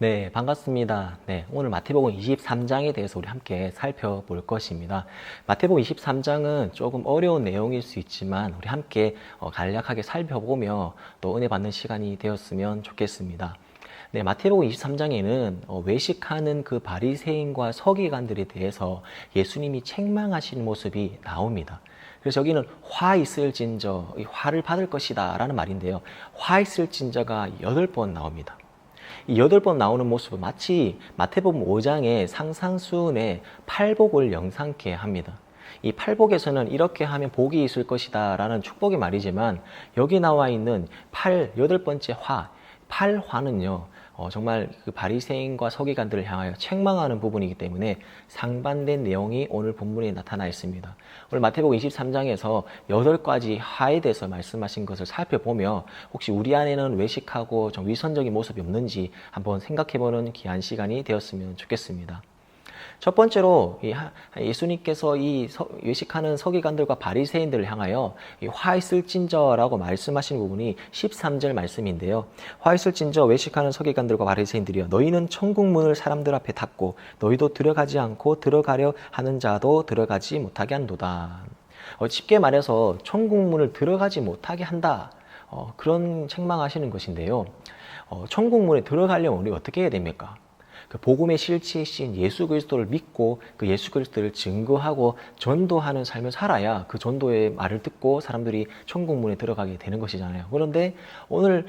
네, 반갑습니다. 네, 오늘 마태복음 23장에 대해서 우리 함께 살펴볼 것입니다. 마태복음 23장은 조금 어려운 내용일 수 있지만 우리 함께 간략하게 살펴보며 또 은혜 받는 시간이 되었으면 좋겠습니다. 네, 마태복음 23장에는 외식하는 그 바리새인과 서기관들에 대해서 예수님이 책망하시는 모습이 나옵니다. 그래서 여기는 화 있을진저, 화를 받을 것이다 라는 말인데요. 화 있을진저가 8번 나옵니다. 이 8번 나오는 모습은 마치 마태복음 5장의 상상수훈의 팔복을 영상케 합니다. 이 팔복에서는 이렇게 하면 복이 있을 것이다 라는 축복의 말이지만 여기 나와 있는 8번째 화, 팔화는요 정말 그 바리새인과 서기관들을 향하여 책망하는 부분이기 때문에 상반된 내용이 오늘 본문에 나타나 있습니다. 오늘 마태복음 23장에서 8가지 화에 대해서 말씀하신 것을 살펴보며 혹시 우리 안에는 외식하고 좀 위선적인 모습이 없는지 한번 생각해보는 귀한 시간이 되었으면 좋겠습니다. 첫 번째로 예수님께서 이 외식하는 서기관들과 바리새인들을 향하여 화 있을진저라고 말씀하신 부분이 13절 말씀인데요. 화 있을진저 외식하는 서기관들과 바리새인들이여 너희는 천국 문을 사람들 앞에 닫고 너희도 들어가지 않고 들어가려 하는 자도 들어가지 못하게 한도다. 쉽게 말해서 천국 문을 들어가지 못하게 한다. 그런 책망하시는 것인데요. 천국 문에 들어가려면 우리가 어떻게 해야 됩니까? 그 복음의 실체이신 예수 그리스도를 믿고 그 예수 그리스도를 증거하고 전도하는 삶을 살아야 그 전도의 말을 듣고 사람들이 천국 문에 들어가게 되는 것이잖아요. 그런데 오늘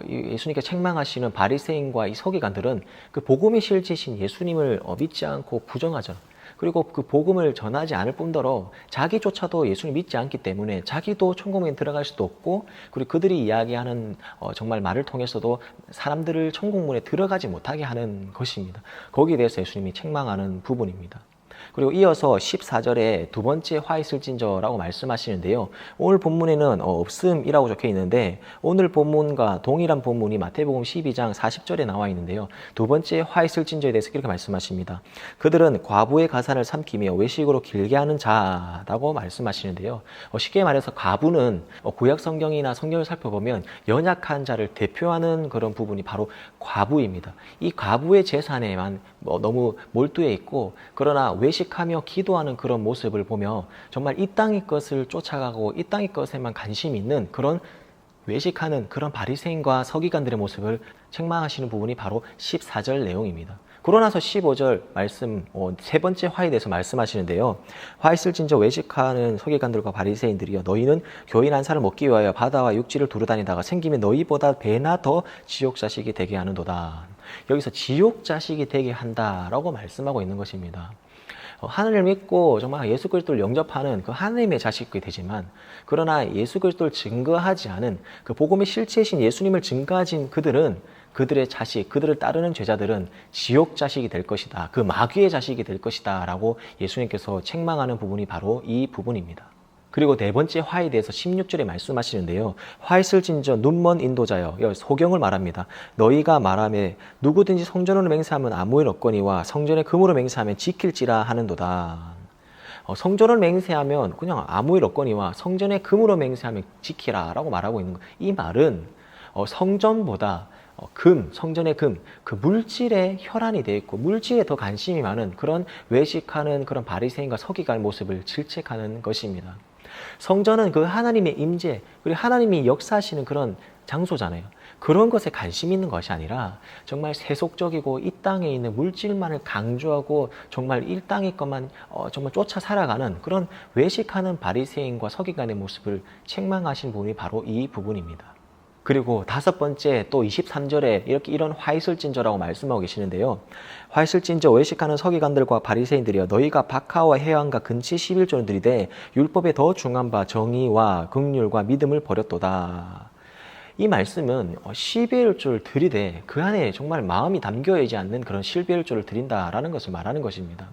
예수님께 책망하시는 바리새인과 이 서기관들은 그 복음의 실체이신 예수님을 믿지 않고 부정하죠. 그리고 그 복음을 전하지 않을 뿐더러 자기조차도 예수를 믿지 않기 때문에 자기도 천국에 들어갈 수도 없고 그리고 그들이 이야기하는 정말 말을 통해서도 사람들을 천국문에 들어가지 못하게 하는 것입니다. 거기에 대해서 예수님이 책망하는 부분입니다. 그리고 이어서 14절에 두 번째 화 있을진저라고 말씀하시는데요. 오늘 본문에는 없음이라고 적혀 있는데 오늘 본문과 동일한 본문이 마태복음 12장 40절에 나와 있는데요. 두 번째 화 있을진저에 대해서 이렇게 말씀하십니다. 그들은 과부의 가산을 삼키며 외식으로 길게 하는 자라고 말씀하시는데요. 쉽게 말해서 과부는 구약 성경이나 성경을 살펴보면 연약한 자를 대표하는 그런 부분이 바로 과부입니다. 이 과부의 재산에만 너무 몰두해 있고 그러나 외식하며 기도하는 그런 모습을 보며 정말 이 땅의 것을 쫓아가고 이 땅의 것에만 관심이 있는 그런 외식하는 그런 바리새인과 서기관들의 모습을 책망하시는 부분이 바로 14절 내용입니다. 그러고 나서 15절 말씀, 세 번째 화에 대해서 말씀하시는데요. 화 있을진저 외식하는 서기관들과 바리새인들이여 너희는 교인 한 살을 먹기 위하여 바다와 육지를 두루다니다가 생기면 너희보다 배나 더 지옥 자식이 되게 하는도다. 여기서 지옥 자식이 되게 한다라고 말씀하고 있는 것입니다. 하나님을 믿고 정말 예수 그리스도를 영접하는 그 하나님의 자식이 되지만 그러나 예수 그리스도를 증거하지 않은 그 복음의 실체이신 예수님을 증거하진 그들은 그들의 자식, 그들을 따르는 제자들은 지옥 자식이 될 것이다. 그 마귀의 자식이 될 것이다 라고 예수님께서 책망하는 부분이 바로 이 부분입니다. 그리고 네 번째 화에 대해서 16절에 말씀하시는데요. 화 있을진저 눈먼 인도자여, 소경을 말합니다. 너희가 말하매 누구든지 성전으로 맹세하면 아무 일 없거니와 성전에 금으로 맹세하면 지킬지라 하는도다. 성전을 맹세하면 그냥 아무 일 없거니와 성전에 금으로 맹세하면 지키라 라고 말하고 있는 거예요. 이 말은 성전보다 성전의 금, 그 물질에 혈안이 되어 있고 물질에 더 관심이 많은 그런 외식하는 그런 바리새인과 서기관 모습을 질책하는 것입니다. 성전은 그 하나님의 임재, 그리고 하나님이 역사하시는 그런 장소잖아요. 그런 것에 관심 있는 것이 아니라 정말 세속적이고 이 땅에 있는 물질만을 강조하고 정말 이 땅의 것만 정말 쫓아 살아가는 그런 외식하는 바리새인과 서기관의 모습을 책망하신 부분이 바로 이 부분입니다. 그리고 다섯 번째 또 23절에 이런 화 있을진저라고 말씀하고 계시는데요. 화 있을진저 외식하는 서기관들과 바리새인들이여 너희가 박하와 회당과 근치 11조를 들이되 율법에 더 중한 바 정의와 긍휼과 믿음을 버렸도다. 이 말씀은 11조를 들이되 그 안에 정말 마음이 담겨 있지 않는 그런 11조를 드린다라는 것을 말하는 것입니다.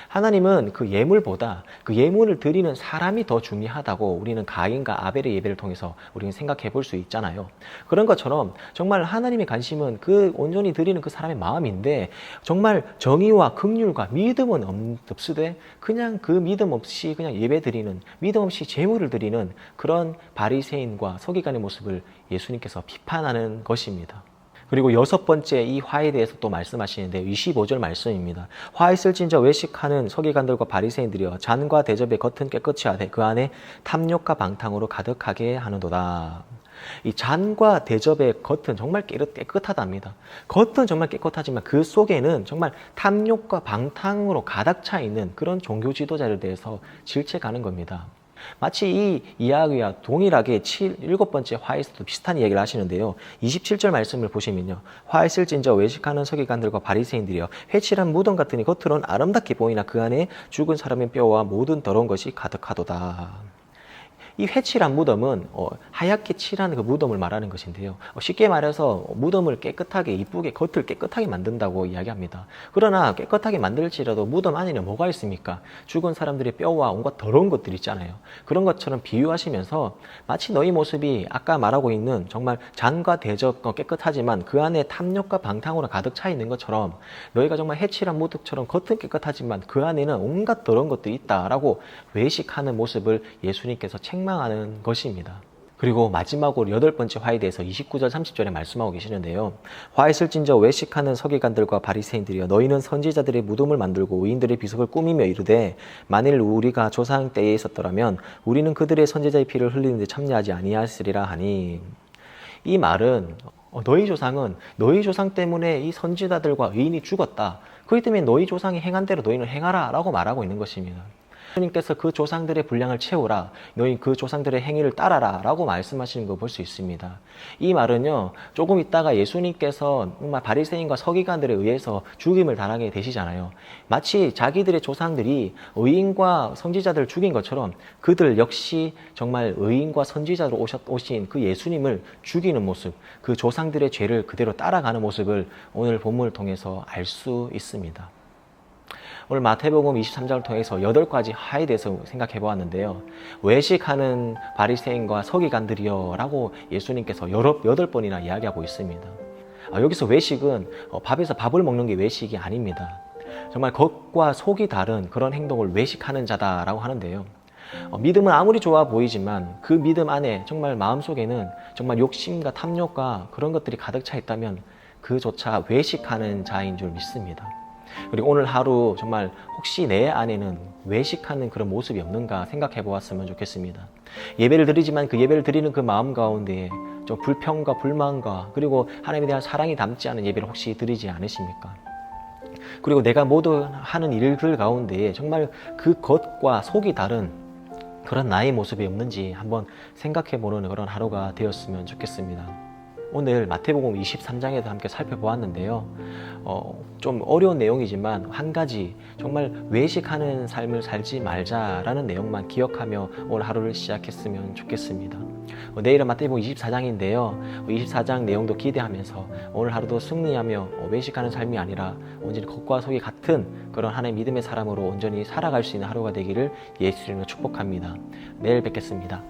하나님은 그 예물보다 그 예물을 드리는 사람이 더 중요하다고 우리는 가인과 아벨의 예배를 통해서 우리는 생각해 볼 수 있잖아요. 그런 것처럼 정말 하나님의 관심은 그 온전히 드리는 그 사람의 마음인데 정말 정의와 긍휼과 믿음은 없으되 그냥 그 믿음 없이 그냥 예배 드리는 믿음 없이 제물을 드리는 그런 바리새인과 서기관의 모습을 예수님께서 비판하는 것입니다. 그리고 여섯 번째 이 화에 대해서 또 말씀하시는데요. 25절 말씀입니다. 화 있을진저 외식하는 서기관들과 바리새인들이여 잔과 대접의 겉은 깨끗이 하되 그 안에 탐욕과 방탕으로 가득하게 하는도다. 이 잔과 대접의 겉은 정말 깨끗하답니다. 겉은 정말 깨끗하지만 그 속에는 정말 탐욕과 방탕으로 가득 차 있는 그런 종교 지도자를 대해서 질책하는 겁니다. 마치 이 이야기와 동일하게 7번째 화에서도 비슷한 이야기를 하시는데요. 27절 말씀을 보시면요. 화 있을진저 외식하는 서기관들과 바리새인들이여 회칠한 무덤 같으니 겉으로는 아름답게 보이나 그 안에 죽은 사람의 뼈와 모든 더러운 것이 가득하도다. 이 회칠한 무덤은 하얗게 칠한 그 무덤을 말하는 것인데요. 쉽게 말해서 무덤을 깨끗하게 이쁘게 겉을 깨끗하게 만든다고 이야기합니다. 그러나 깨끗하게 만들지라도 무덤 안에는 뭐가 있습니까? 죽은 사람들의 뼈와 온갖 더러운 것들이 있잖아요. 그런 것처럼 비유하시면서 마치 너희 모습이 아까 말하고 있는 정말 잔과 대접 깨끗하지만 그 안에 탐욕과 방탕으로 가득 차 있는 것처럼 너희가 정말 회칠한 무덤처럼 겉은 깨끗하지만 그 안에는 온갖 더러운 것들이 있다라고 외식하는 모습을 예수님께서 책망하는 것입니다. 그리고 마지막으로 8번째 화에 대해서 29절 30절에 말씀하고 계시는데요. 화 있을진저 외식하는 서기관들과 바리새인들이여 너희는 선지자들의 무덤을 만들고 의인들의 비석을 꾸미며 이르되 만일 우리가 조상 때에 있었더라면 우리는 그들의 선지자의 피를 흘리는데 참여하지 아니하였으리라 하니, 이 말은 너희 조상은 너희 조상 때문에 이 선지자들과 의인이 죽었다. 그렇기 때문에 너희 조상이 행한 대로 너희는 행하라 라고 말하고 있는 것입니다. 예수님께서 그 조상들의 분량을 채우라, 너희 그 조상들의 행위를 따라라 라고 말씀하시는 거 볼 수 있습니다. 이 말은요, 조금 있다가 예수님께서 정말 바리새인과 서기관들에 의해서 죽임을 당하게 되시잖아요. 마치 자기들의 조상들이 의인과 선지자들을 죽인 것처럼 그들 역시 정말 의인과 선지자로 오신 그 예수님을 죽이는 모습, 그 조상들의 죄를 그대로 따라가는 모습을 오늘 본문을 통해서 알 수 있습니다. 오늘 마태복음 23장을 통해서 8가지 화에 대해서 생각해 보았는데요. 외식하는 바리새인과 서기관들이여 라고 예수님께서 8번이나 이야기하고 있습니다. 여기서 외식은 밥에서 밥을 먹는 게 외식이 아닙니다. 정말 겉과 속이 다른 그런 행동을 외식하는 자다라고 하는데요. 믿음은 아무리 좋아 보이지만 그 믿음 안에 정말 마음속에는 정말 욕심과 탐욕과 그런 것들이 가득 차 있다면 그조차 외식하는 자인 줄 믿습니다. 그리고 오늘 하루 정말 혹시 내 안에는 외식하는 그런 모습이 없는가 생각해 보았으면 좋겠습니다. 예배를 드리지만 그 예배를 드리는 그 마음 가운데 좀 불평과 불만과 그리고 하나님에 대한 사랑이 담지 않은 예배를 혹시 드리지 않으십니까? 그리고 내가 모두 하는 일들 가운데 정말 그 겉과 속이 다른 그런 나의 모습이 없는지 한번 생각해 보는 그런 하루가 되었으면 좋겠습니다. 오늘 마태복음 23장에도 함께 살펴보았는데요. 좀 어려운 내용이지만 한 가지 정말 외식하는 삶을 살지 말자라는 내용만 기억하며 오늘 하루를 시작했으면 좋겠습니다. 내일은 마태복음 24장인데요. 24장 내용도 기대하면서 오늘 하루도 승리하며 외식하는 삶이 아니라 온전히 겉과 속이 같은 그런 하나님의 믿음의 사람으로 온전히 살아갈 수 있는 하루가 되기를 예수 이름으로 축복합니다. 내일 뵙겠습니다.